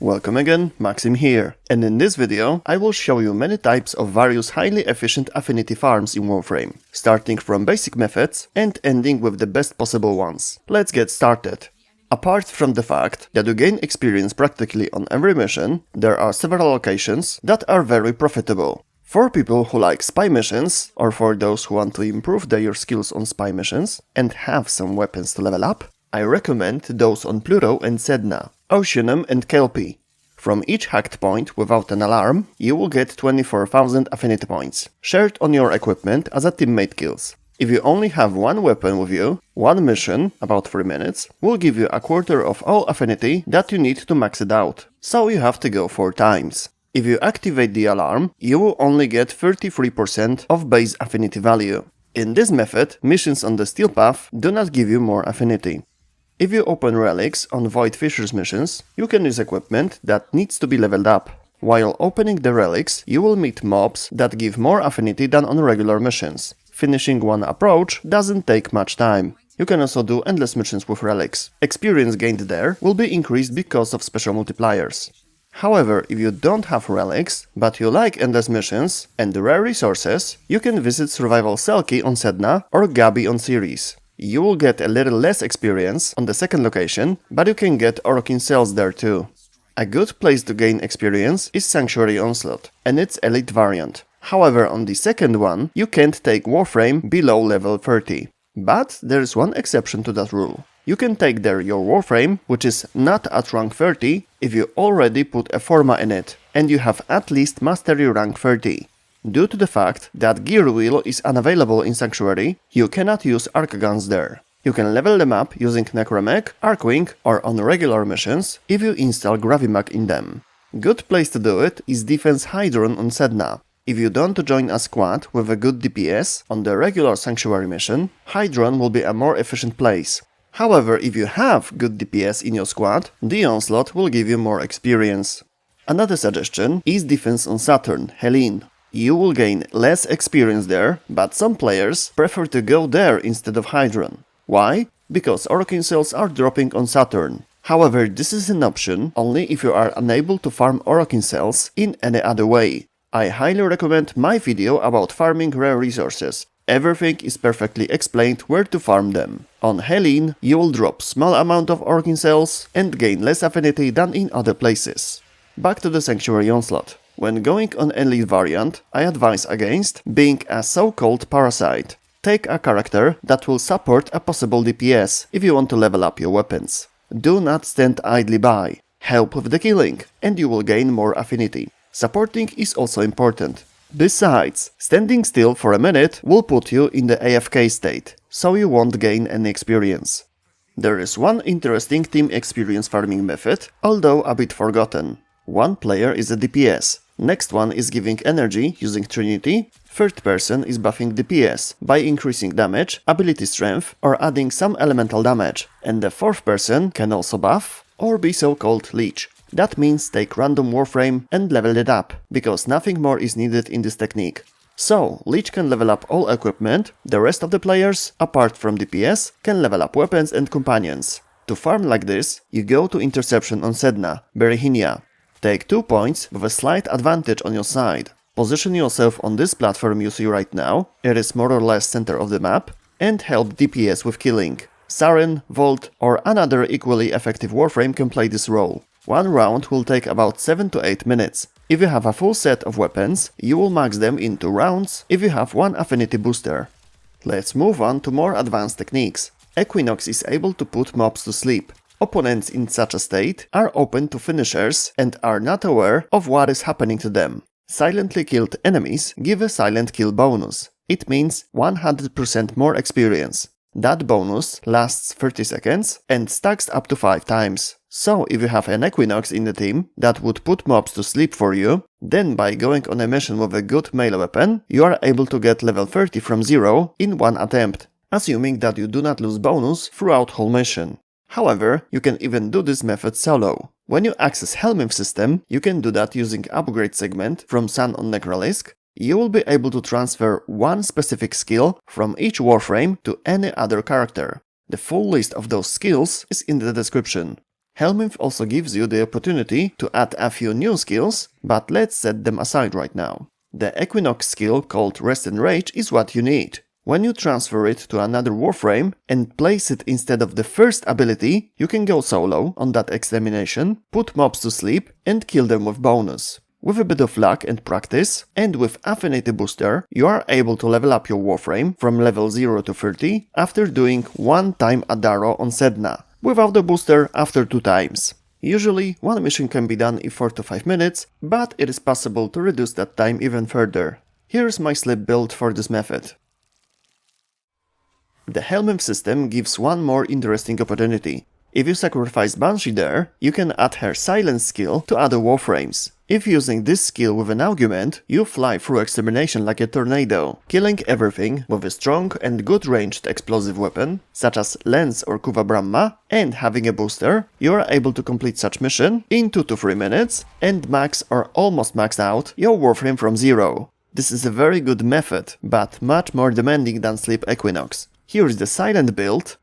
Welcome again, Maxim here, and in this video I will show you many types of various highly efficient affinity farms in Warframe, starting from basic methods and ending with the best possible ones. Let's get started. Apart from the fact that you gain experience practically on every mission, there are several locations that are very profitable. For people who like spy missions, or for those who want to improve their skills on spy missions and have some weapons to level up, I recommend those on Pluro and Sedna, Oceanum and Kelpie. From each hacked point without an alarm, you will get 24,000 affinity points, shared on your equipment as a teammate kills. If you only have one weapon with you, one mission, about 3 minutes, will give you a quarter of all affinity that you need to max it out, so you have to go 4 times. If you activate the alarm, you will only get 33% of base affinity value. In this method, missions on the Steel Path do not give you more affinity. If you open relics on Void Fishers missions, you can use equipment that needs to be leveled up. While opening the relics, you will meet mobs that give more affinity than on regular missions. Finishing one approach doesn't take much time. You can also do endless missions with relics. Experience gained there will be increased because of special multipliers. However, if you don't have relics, but you like endless missions and rare resources, you can visit Survival Selkie on Sedna or Gabi on Ceres. You will get a little less experience on the second location, but you can get Orokin cells there too. A good place to gain experience is Sanctuary Onslaught, and its elite variant. However, on the second one, you can't take Warframe below level 30. But there is one exception to that rule. You can take there your Warframe, which is not at rank 30, if you already put a Forma in it, and you have at least Mastery rank 30. Due to the fact that Gear Wheel is unavailable in Sanctuary, you cannot use Arc Guns there. You can level them up using Necramech, Archwing, or on regular missions if you install Gravimag in them. Good place to do it is Defense Hydron on Sedna. If you don't join a squad with a good DPS on the regular Sanctuary mission, Hydron will be a more efficient place. However, if you have good DPS in your squad, the Onslaught will give you more experience. Another suggestion is Defense on Saturn, Helminth. You will gain less experience there, but some players prefer to go there instead of Hydron. Why? Because Orokin cells are dropping on Saturn. However, this is an option only if you are unable to farm Orokin cells in any other way. I highly recommend my video about farming rare resources. Everything is perfectly explained where to farm them. On Helminth, you will drop small amount of Orokin cells and gain less affinity than in other places. Back to the Sanctuary Onslaught. When going on elite variant, I advise against being a so-called parasite. Take a character that will support a possible DPS if you want to level up your weapons. Do not stand idly by. Help with the killing, and you will gain more affinity. Supporting is also important. Besides, standing still for a minute will put you in the AFK state, so you won't gain any experience. There is one interesting team experience farming method, although a bit forgotten. One player is a DPS. Next one is giving energy using Trinity, third person is buffing DPS by increasing damage, ability strength, or adding some elemental damage, and the fourth person can also buff or be so-called leech. That means take random Warframe and level it up, because nothing more is needed in this technique. So, leech can level up all equipment, the rest of the players, apart from DPS, can level up weapons and companions. To farm like this, you go to Interception on Sedna, Berehenia. Take 2 points with a slight advantage on your side. Position yourself on this platform you see right now, it is more or less center of the map, and help DPS with killing. Saren, Volt, or another equally effective Warframe can play this role. One round will take about 7 to 8 minutes. If you have a full set of weapons, you will max them in 2 rounds if you have one affinity booster. Let's move on to more advanced techniques. Equinox is able to put mobs to sleep. Opponents in such a state are open to finishers and are not aware of what is happening to them. Silently killed enemies give a silent kill bonus. It means 100% more experience. That bonus lasts 30 seconds and stacks up to 5 times. So if you have an Equinox in the team that would put mobs to sleep for you, then by going on a mission with a good melee weapon, you are able to get level 30 from 0 in one attempt, assuming that you do not lose bonus throughout whole mission. However, you can even do this method solo. When you access Helminth system, you can do that using upgrade segment from Sun on Necralisk. You will be able to transfer one specific skill from each Warframe to any other character. The full list of those skills is in the description. Helminth also gives you the opportunity to add a few new skills, but let's set them aside right now. The Equinox skill called Rest and Rage is what you need. When you transfer it to another Warframe and place it instead of the first ability, you can go solo on that extermination, put mobs to sleep and kill them with bonus. With a bit of luck and practice, and with Affinity booster, you are able to level up your Warframe from level 0 to 30 after doing one time a Darrow on Sedna, without the booster after 2 times. Usually, one mission can be done in 4 to 5 minutes, but it is possible to reduce that time even further. Here's my slip build for this method. The Helminth system gives one more interesting opportunity. If you sacrifice Banshee there, you can add her silence skill to other Warframes. If using this skill with an argument, you fly through extermination like a tornado, killing everything with a strong and good ranged explosive weapon, such as Lens or Kuva Brahma, and having a booster, you are able to complete such mission in 2 to 3 minutes and max or almost max out your Warframe from 0. This is a very good method, but much more demanding than Sleep Equinox. Here is the silent build,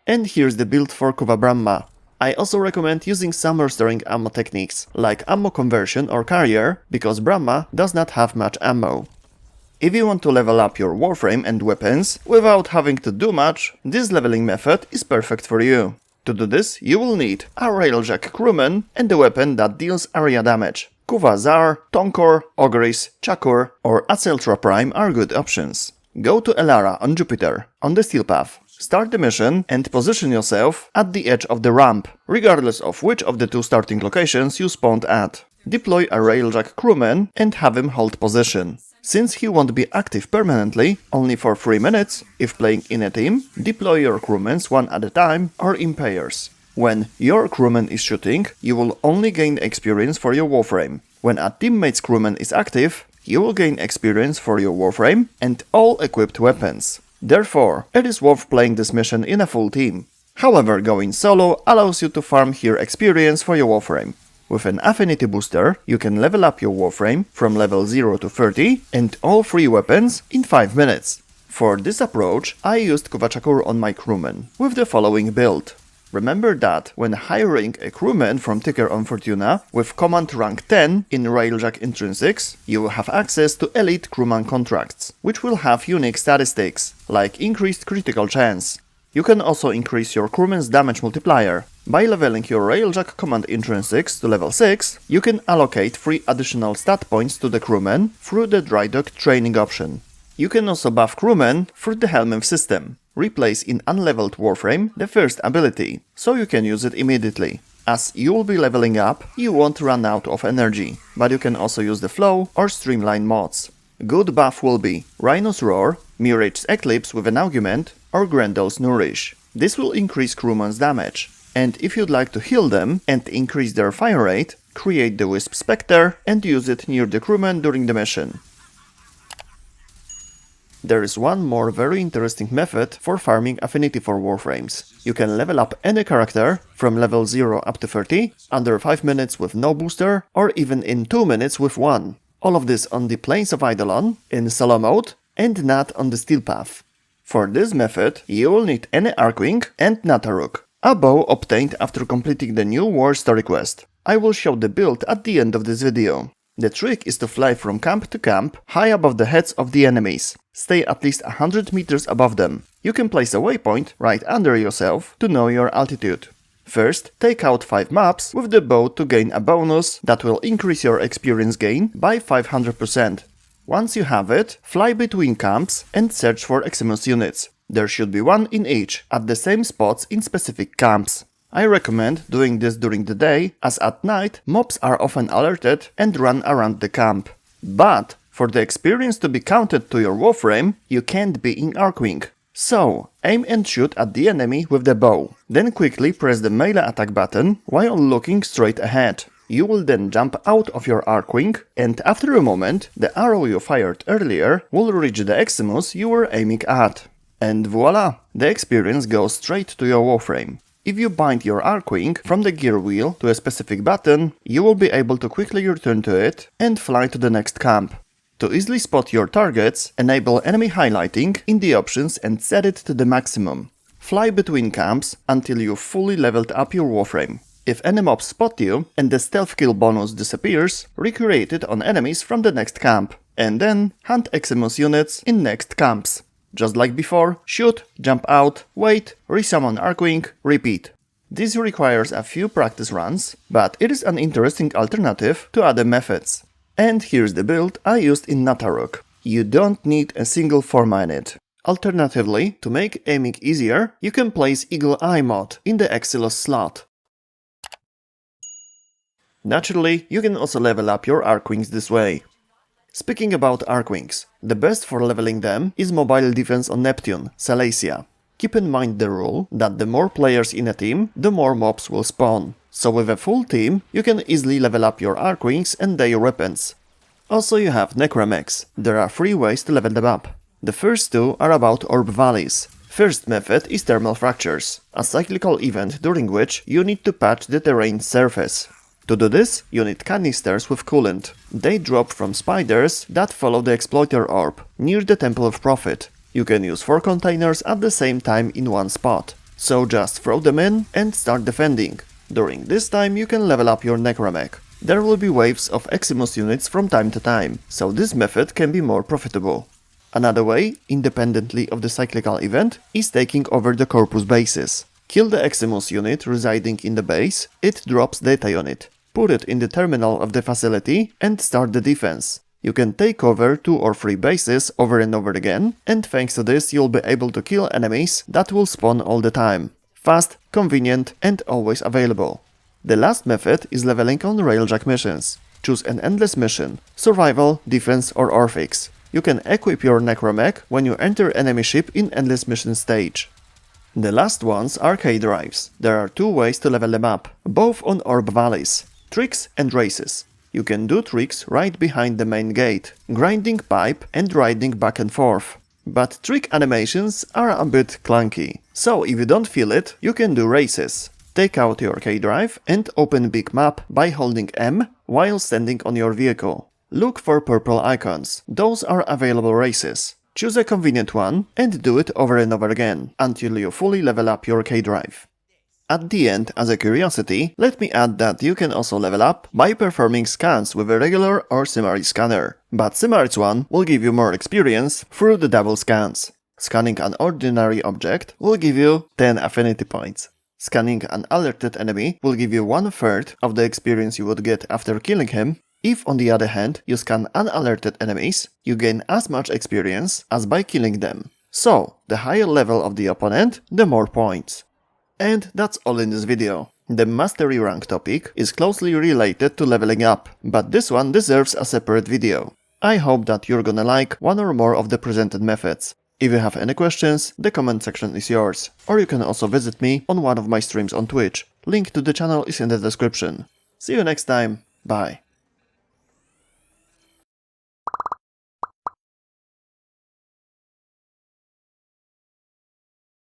and here's the build for Kuva Brahma. I also recommend using some restoring ammo techniques, like ammo conversion or carrier, because Brahma does not have much ammo. If you want to level up your Warframe and weapons without having to do much, this leveling method is perfect for you. To do this, you will need a Railjack Crewman and a weapon that deals area damage. Kuva Zar, Tonkor, Ogris, Chakur or Aceltra Prime are good options. Go to Elara on Jupiter, on the Steel Path. Start the mission and position yourself at the edge of the ramp, regardless of which of the 2 starting locations you spawned at. Deploy a Railjack Crewman and have him hold position. Since he won't be active permanently, only for 3 minutes, if playing in a team, deploy your crewmans one at a time or in pairs. When your crewman is shooting, you will only gain experience for your Warframe. When a teammate's crewman is active, you will gain experience for your Warframe and all equipped weapons. Therefore, it is worth playing this mission in a full team. However, going solo allows you to farm here experience for your Warframe. With an Affinity booster, you can level up your Warframe from level 0 to 30 and all 3 weapons in 5 minutes. For this approach, I used Kuva Chakur on my crewman, with the following build. Remember that when hiring a crewman from Ticker on Fortuna with command rank 10 in Railjack Intrinsics, you will have access to elite crewman contracts, which will have unique statistics, like increased critical chance. You can also increase your crewman's damage multiplier. By leveling your Railjack command Intrinsics to level 6, you can allocate 3 additional stat points to the crewman through the Dry Dock training option. You can also buff crewman through the Helminth system. Replace in unleveled Warframe the first ability, so you can use it immediately. As you will be leveling up, you won't run out of energy, but you can also use the Flow or Streamline mods. Good buff will be Rhino's Roar, Mirage's Eclipse with an Augment, or Grendel's Nourish. This will increase crewman's damage, and if you'd like to heal them and increase their fire rate, create the Wisp Spectre and use it near the crewman during the mission. There is one more very interesting method for farming Affinity for Warframes. You can level up any character from level 0 up to 30, under 5 minutes with no booster, or even in 2 minutes with 1. All of this on the Plains of Eidolon, in solo mode, and not on the Steel Path. For this method, you will need any Archwing and Nataruk, a bow obtained after completing the new War Story quest. I will show the build at the end of this video. The trick is to fly from camp to camp, high above the heads of the enemies. Stay at least 100 meters above them. You can place a waypoint right under yourself to know your altitude. First, take out 5 maps with the bow to gain a bonus that will increase your experience gain by 500%. Once you have it, fly between camps and search for Eximus units. There should be 1 in each, at the same spots in specific camps. I recommend doing this during the day, as at night mobs are often alerted and run around the camp. But for the experience to be counted to your Warframe, you can't be in Archwing. So, aim and shoot at the enemy with the bow. Then quickly press the melee attack button while looking straight ahead. You will then jump out of your Archwing, and after a moment, the arrow you fired earlier will reach the Eximus you were aiming at. And voila! The experience goes straight to your Warframe. If you bind your Archwing from the gear wheel to a specific button, you will be able to quickly return to it and fly to the next camp. To easily spot your targets, enable enemy highlighting in the options and set it to the maximum. Fly between camps until you fully leveled up your Warframe. If any mobs spot you and the stealth kill bonus disappears, recreate it on enemies from the next camp, and then hunt Eximus units in next camps. Just like before, shoot, jump out, wait, resummon Archwing, repeat. This requires a few practice runs, but it is an interesting alternative to other methods. And here's the build I used in Nataruk. You don't need a single forma in it. Alternatively, to make aiming easier, you can place Eagle Eye mod in the Exilos slot. Naturally, you can also level up your Archwings this way. Speaking about Archwings, the best for leveling them is mobile defense on Neptune, Salacia. Keep in mind the rule that the more players in a team, the more mobs will spawn. So with a full team, you can easily level up your Archwings and their weapons. Also you have Necramechs. There are 3 ways to level them up. The first 2 are about Orb Valleys. First method is Thermal Fractures, a cyclical event during which you need to patch the terrain surface. To do this, you need canisters with coolant. They drop from spiders that follow the Exploiter Orb, near the Temple of Profit. You can use 4 containers at the same time in one spot. So just throw them in and start defending. During this time you can level up your Necramech. There will be waves of Eximus units from time to time, so this method can be more profitable. Another way, independently of the cyclical event, is taking over the Corpus bases. Kill the Eximus unit residing in the base, it drops data unit. Put it in the terminal of the facility and start the defense. You can take over 2 or 3 bases over and over again, and thanks to this you'll be able to kill enemies that will spawn all the time. Fast, convenient and always available. The last method is leveling on Railjack missions. Choose an endless mission, survival, defense or Orphix. You can equip your Necramech when you enter enemy ship in endless mission stage. The last ones are K-Drives. There are 2 ways to level them up, both on Orb Valleys. Tricks and races. You can do tricks right behind the main gate, grinding pipe and riding back and forth. But trick animations are a bit clunky, so if you don't feel it, you can do races. Take out your K-Drive and open big map by holding M while standing on your vehicle. Look for purple icons, those are available races. Choose a convenient one and do it over and over again, until you fully level up your K-Drive. At the end, as a curiosity, let me add that you can also level up by performing scans with a regular or Simmary scanner, but Simmary's one will give you more experience through the double scans. Scanning an ordinary object will give you 10 affinity points. Scanning an alerted enemy will give you 1/3 of the experience you would get after killing him. If on the other hand you scan unalerted enemies, you gain as much experience as by killing them. So, the higher level of the opponent, the more points. And that's all in this video. The Mastery rank topic is closely related to leveling up, but this one deserves a separate video. I hope that you're gonna like one or more of the presented methods. If you have any questions, the comment section is yours, or you can also visit me on one of my streams on Twitch. Link to the channel is in the description. See you next time, bye.